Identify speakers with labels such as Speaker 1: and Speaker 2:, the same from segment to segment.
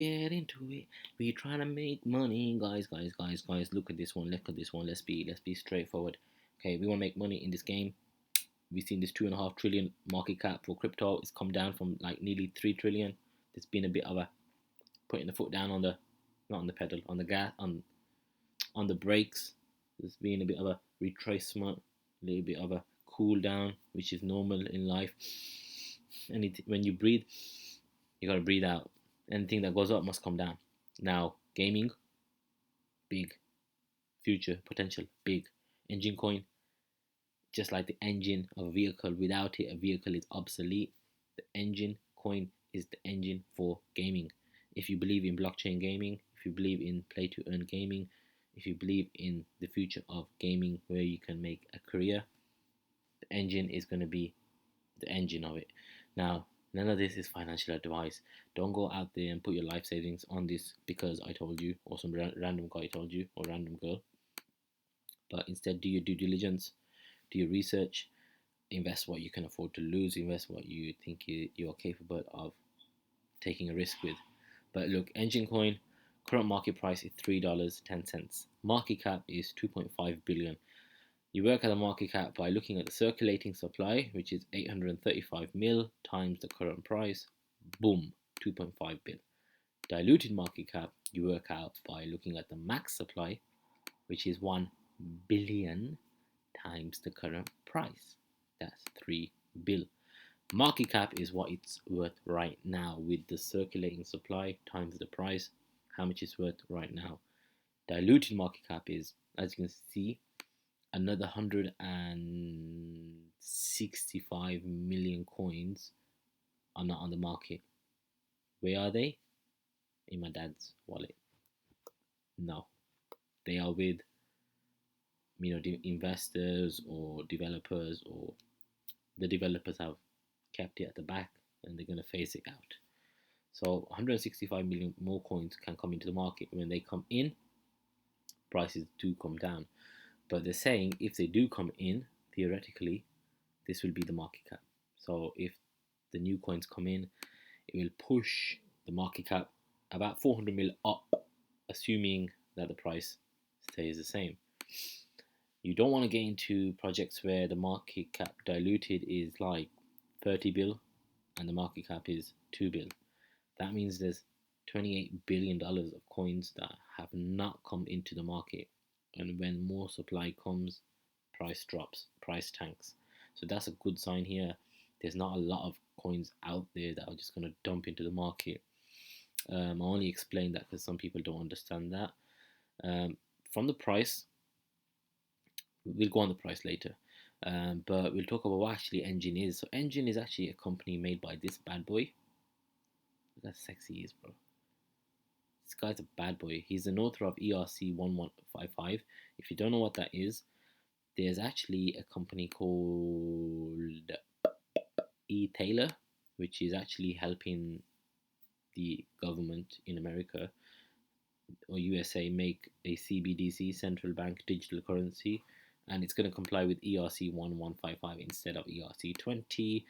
Speaker 1: Get into it. We trying to make money, guys. Look at this one. Look at this one. Let's be straightforward. Okay, we want to make money in this game. We've seen this 2.5 trillion market cap for crypto. It's come down from like nearly 3 trillion. There's been a bit of a putting the foot down on the, not on the pedal, on the gas, on the brakes. There's been a bit of a retracement, a little bit of a cool down, which is normal in life. And when you breathe, you gotta breathe out. Anything that goes up must come down. Now, gaming, big future potential, big engine coin, just like the engine of a vehicle. Without it, a vehicle is obsolete. The engine coin is the engine for gaming. If you believe in blockchain gaming, if you believe in play to earn gaming, if you believe in the future of gaming where you can make a career, the engine is going to be the engine of it. Now, none of this is financial advice. Don't go out there and put your life savings on this because I told you, or some random guy told you, or random girl. But instead, do your due diligence, do your research, invest what you can afford to lose, invest what you think you're capable of taking a risk with. But look, Engine Coin, current market price is $3.10. Market cap is 2.5 billion. You work at the market cap by looking at the circulating supply, which is 835 mil times the current price. Boom, 2.5 bill. Diluted market cap, you work out by looking at the max supply, which is 1 billion times the current price. That's 3 bill. Market cap is what it's worth right now with the circulating supply times the price, how much it's worth right now. Diluted market cap is, as you can see, another 165 million coins are not on the market. Where are they? In my dad's wallet. No, they are with investors or developers, or the developers have kept it at the back and they're going to phase it out. So 165 million more coins can come into the market. When they come in, prices do come down. But they're saying if they do come in, theoretically, this will be the market cap. So if the new coins come in, it will push the market cap about 400 mil up, assuming that the price stays the same. You don't want to get into projects where the market cap diluted is like 30 bill and the market cap is 2 bill. That means there's $28 billion of coins that have not come into the market. And when more supply comes, price drops, price tanks. So that's a good sign here. There's not a lot of coins out there that are just going to dump into the market. I only explain that because some people don't understand that. From the price, we'll go on the price later. But we'll talk about what actually Engine is. So Engine is actually a company made by this bad boy. Look how sexy he is, bro. This guy's a bad boy. He's an author of ERC 1155. If you don't know what that is, there's actually a company called Taylor, which is actually helping the government in America or USA make a CBDC, central bank digital currency, and it's going to comply with ERC 1155 instead of ERC 20.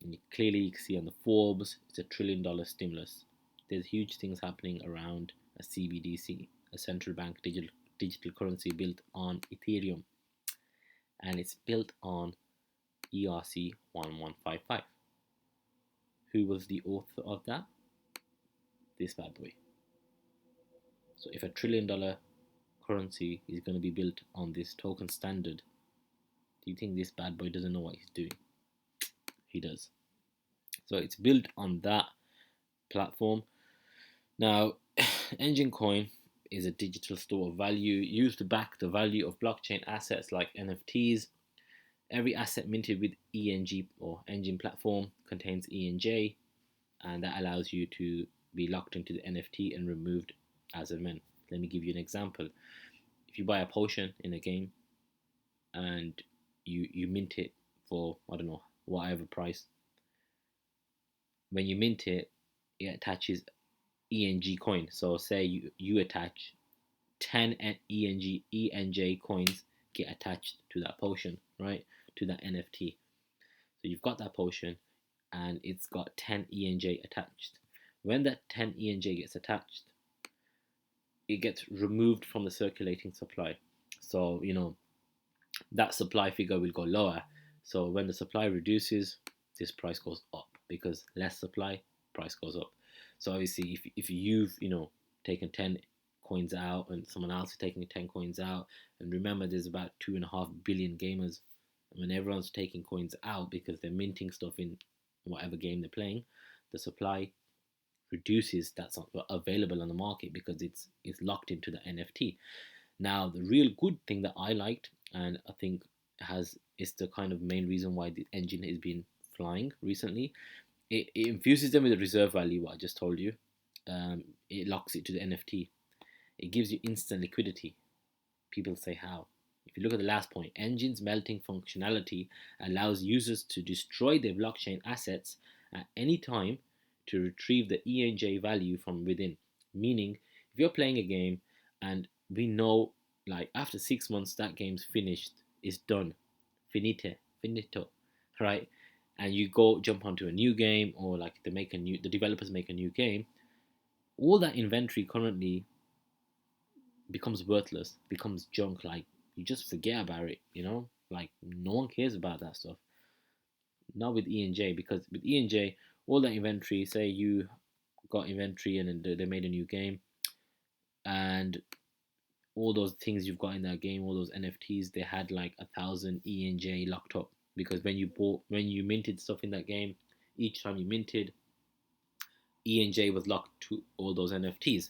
Speaker 1: And clearly you can see on the Forbes, it's $1 trillion stimulus. There's huge things happening around a CBDC, a central bank digital currency built on Ethereum, and it's built on ERC 1155. Who was the author of that? This bad boy. So if $1 trillion currency is going to be built on this token standard, do you think this bad boy doesn't know what he's doing? He does. So it's built on that platform. Now, Engine Coin is a digital store of value used to back the value of blockchain assets like NFTs. Every asset minted with ENG or Engine platform contains ENJ, and that allows you to be locked into the NFT and removed as and when. Let me give you an example. If you buy a potion in a game and you mint it for, I don't know, whatever price, when you mint it, it attaches ENG coin. So say you attach 10 ENJ coins get attached to that potion, right? To that NFT. So you've got that potion and it's got 10 ENJ attached. When that 10 ENJ gets attached, it gets removed from the circulating supply. So, that supply figure will go lower. So when the supply reduces, this price goes up because less supply, price goes up. So obviously, if you've taken 10 coins out and someone else is taking 10 coins out, and remember there's about 2.5 billion gamers, and when everyone's taking coins out because they're minting stuff in whatever game they're playing, the supply reduces that's not available on the market because it's locked into the NFT. Now, the real good thing that I liked, and I think has is the kind of main reason why the engine has been flying recently. It infuses them with a reserve value. What I just told you, it locks it to the NFT. It gives you instant liquidity. People say how. If you look at the last point, engine's melting functionality allows users to destroy their blockchain assets at any time to retrieve the ENJ value from within. Meaning, if you're playing a game and we know, like, after 6 months that game's finished, it's done, finite, finito, right? And you go jump onto a new game, or like the developers make a new game, all that inventory currently becomes worthless, becomes junk. Like, you just forget about it, like no one cares about that stuff. Not with ENJ, because with ENJ, all that inventory, say you got inventory and then they made a new game, and all those things you've got in that game, all those NFTs, they had like 1,000 ENJ locked up because when you minted stuff in that game, each time you minted, ENJ was locked to all those NFTs.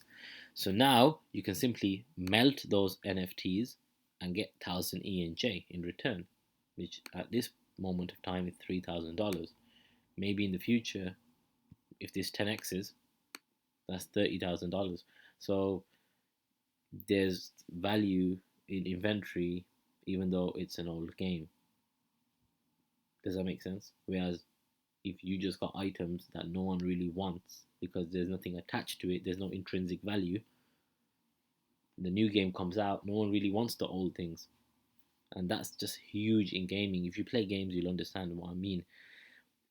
Speaker 1: So now you can simply melt those NFTs and get 1,000 ENJ in return, which at this moment of time is $3,000. Maybe in the future, if this 10x's, that's $30,000. So there's value in inventory, even though it's an old game. Does that make sense? Whereas if you just got items that no one really wants because there's nothing attached to it, there's no intrinsic value, the new game comes out, no one really wants the old things. And that's just huge in gaming. If you play games, you'll understand what I mean.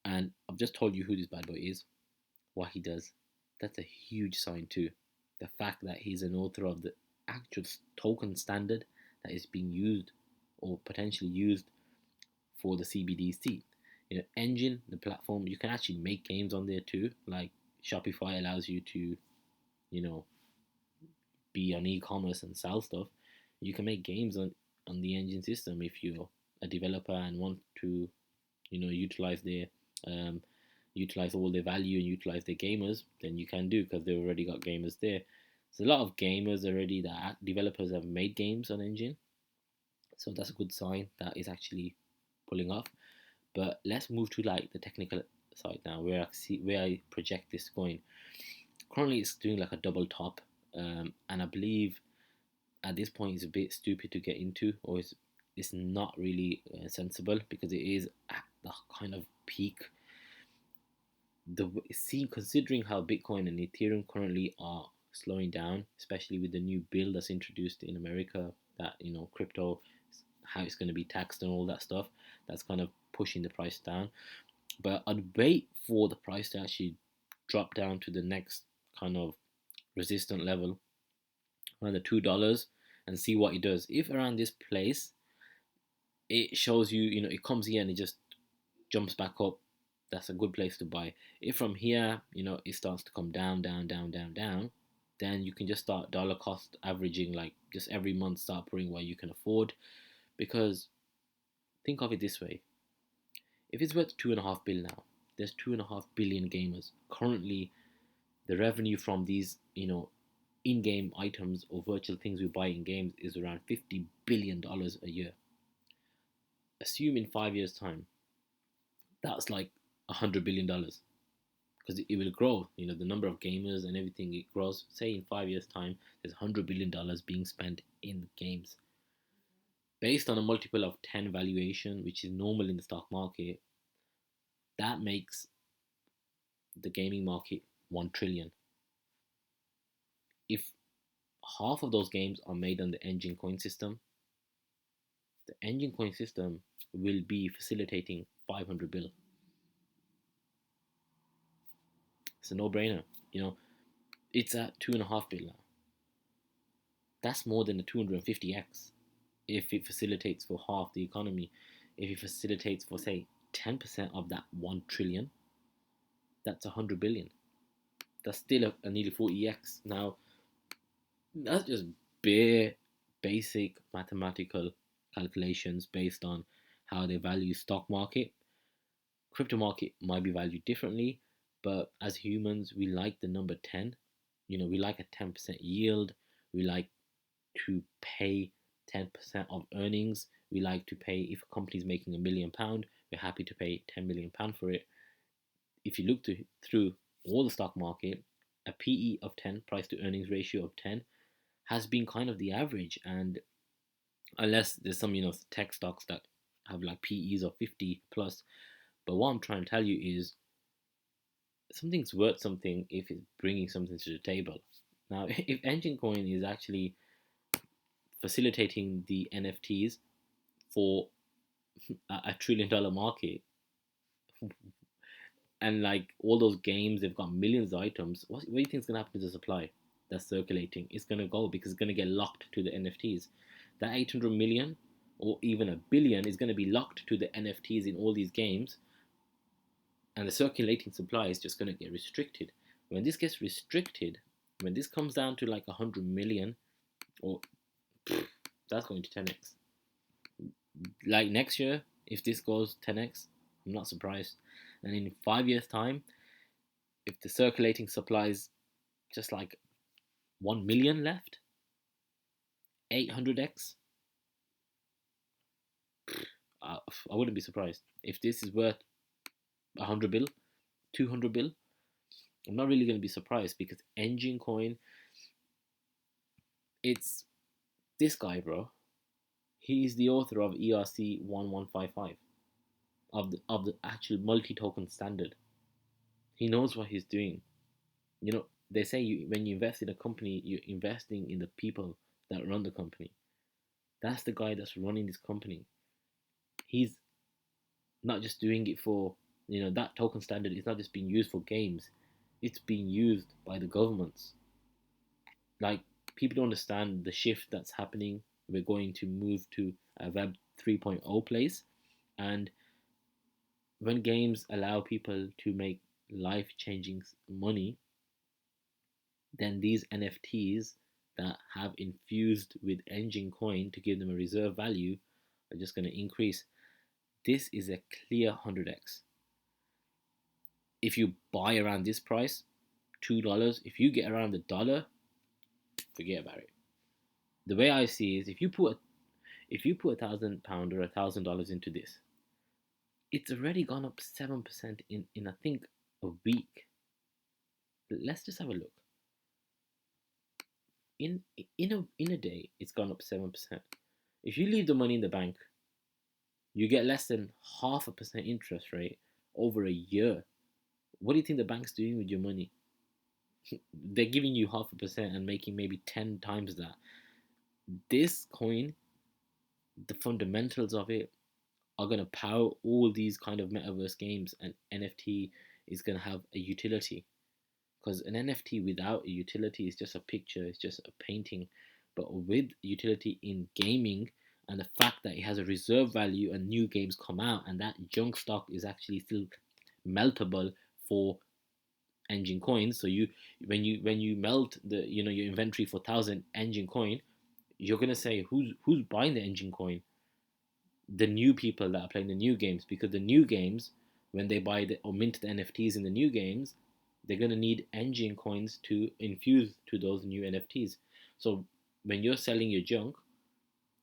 Speaker 1: And I've just told you who this bad boy is, what he does. That's a huge sign too. The fact that he's an author of the actual token standard that is being used or potentially used for the CBDC. Engine, the platform, you can actually make games on there too. Like Shopify allows you to, you know, be on e-commerce and sell stuff. You can make games on the engine system if you're a developer and want to, utilize their utilize all their value and utilize their gamers. Then you can do, because they've already got gamers there. There's a lot of gamers already that developers have made games on engine, so that's a good sign that is actually pulling off. But let's move to like the technical side now, where I project this going. Currently, it's doing like a double top, and I believe at this point it's a bit stupid to get into, or it's not really sensible, because it is at the kind of peak. Considering how Bitcoin and Ethereum currently are slowing down, especially with the new bill that's introduced in America, that crypto, how it's going to be taxed and all that stuff, that's kind of pushing the price down. But I'd wait for the price to actually drop down to the next kind of resistant level around the $2 and see what it does. If around this place it shows you, it comes here and it just jumps back up, that's a good place to buy. If from here, it starts to come down, down, down, down, down, then you can just start dollar cost averaging, like just every month start putting what you can afford. Because think of it this way: if it's worth 2.5 billion now, there's 2.5 billion gamers. Currently, the revenue from these, in-game items or virtual things we buy in games is around $50 billion a year. Assume in 5 years' time, that's like $100 billion, because it will grow. The number of gamers and everything, it grows. Say in 5 years' time, there's $100 billion being spent in games. Based on a multiple of 10 valuation, which is normal in the stock market, that makes the gaming market 1 trillion. If half of those games are made on the engine coin system, the engine coin system will be facilitating 500 bill. It's a no-brainer. You know, it's at 2.5 billion now. That's more than the 250x if it facilitates for half the economy. If it facilitates for, say, 10% of that 1 trillion, that's 100 billion. That's still a nearly 40x. Now, that's just bare basic mathematical calculations based on how they value stock market. Crypto market might be valued differently, but as humans, we like the number 10. You know, we like a 10% yield. We like to pay 10% of earnings. We like to pay, if a company is making £1 million, we're happy to pay £10 million for it. If you look through all the stock market, a PE of 10, price to earnings ratio of 10, has been kind of the average. And unless there's some, tech stocks that have like PEs of 50 plus. But what I'm trying to tell you is something's worth something if it's bringing something to the table. Now, if Engine Coin is actually facilitating the NFTs for a $1 trillion market, and like all those games, they've got millions of items. What do you think is going to happen to the supply that's circulating? It's going to go because it's going to get locked to the NFTs. That 800 million or even a billion is going to be locked to the NFTs in all these games, and the circulating supply is just going to get restricted. When this gets restricted, when this comes down to like 100 million, or that's going to 10x. Like next year, if this goes 10x, I'm not surprised. And in 5 years' time, if the circulating supply is just like 1 million left, 800x, I wouldn't be surprised. If this is worth 100 bill, 200 bill, I'm not really going to be surprised, because Engine Coin, it's this guy, bro. He's the author of ERC 1155, of the actual multi-token standard. He knows what he's doing. They say when you invest in a company, you're investing in the people that run the company. That's the guy that's running this company. He's not just doing it for, that token standard is not just being used for games. It's being used by the governments. Like, people don't understand the shift that's happening. We're going to move to a Web 3.0 place. And when games allow people to make life-changing money, then these NFTs that have infused with Engine Coin to give them a reserve value are just going to increase. This is a clear 100x. If you buy around this price, $2, if you get around the dollar, forget about it. The way I see is, if you put £1,000 or $1,000 into this, it's already gone up 7% in I think a week. Let's just have a look. In a day, it's gone up 7%. If you leave the money in the bank, you get less than 0.5% interest rate over a year. What do you think the bank's doing with your money? They're giving you 0.5% and making maybe 10 times that. This coin, the fundamentals of it are going to power all these kind of metaverse games, and NFT is going to have a utility. Because an NFT without a utility is just a picture, it's just a painting. But with utility in gaming, and the fact that it has a reserve value and new games come out, and that junk stock is actually still meltable for Engine Coins. So when you melt your inventory for 1,000 Engine Coin, you're gonna say who's buying the Engine Coin? The new people that are playing the new games, because the new games, when they buy or mint the NFTs in the new games, they're gonna need Engine Coins to infuse to those new NFTs. So when you're selling your junk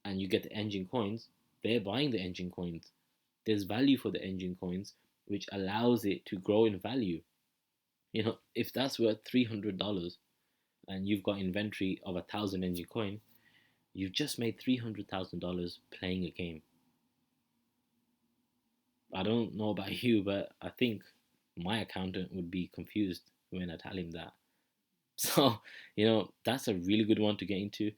Speaker 1: and you get the Engine Coins, they're buying the Engine Coins. There's value for the Engine Coins, which allows it to grow in value. If that's worth $300 and you've got inventory of 1,000 Engine Coin, you've just made $300,000 playing a game. I don't know about you, but I think my accountant would be confused when I tell him that. So, that's a really good one to get into.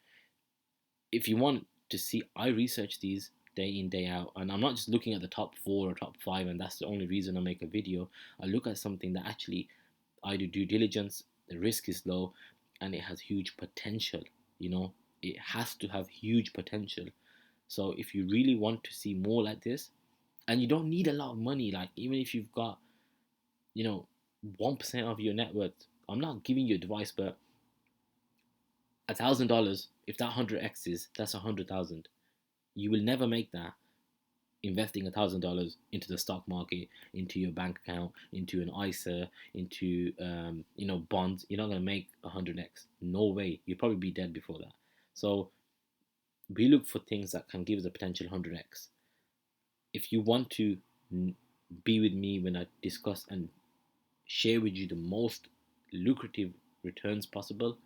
Speaker 1: If you want to see, I research these day in, day out, and I'm not just looking at the top 4 or top 5, and that's the only reason I make a video. I look at something that actually I do due diligence, the risk is low, and it has huge potential. You know, it has to have huge potential. So if you really want to see more like this, and you don't need a lot of money, like even if you've got, you know, 1% of your net worth, I'm not giving you advice, but $1,000, if that 100x's, that's 100,000. You will never make that investing $1,000 into the stock market, into your bank account, into an ISA, into bonds. You're not gonna make 100x. No way. You'll probably be dead before that. So we look for things that can give us a potential 100x. If you want to be with me when I discuss and share with you the most lucrative returns possible,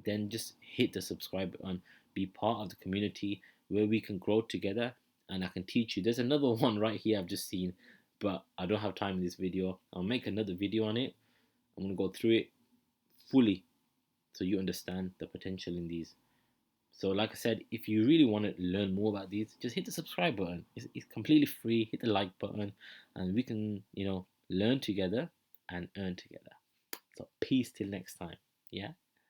Speaker 1: then just hit the subscribe button, be part of the community where we can grow together and I can teach you. There's another one right here I've just seen, but I don't have time in this video. I'll make another video on it. I'm going to go through it fully so you understand the potential in these. So like I said, if you really want to learn more about these, just hit the subscribe button. It's completely free. Hit the like button and we can, learn together and earn together. So peace till next time. Yeah.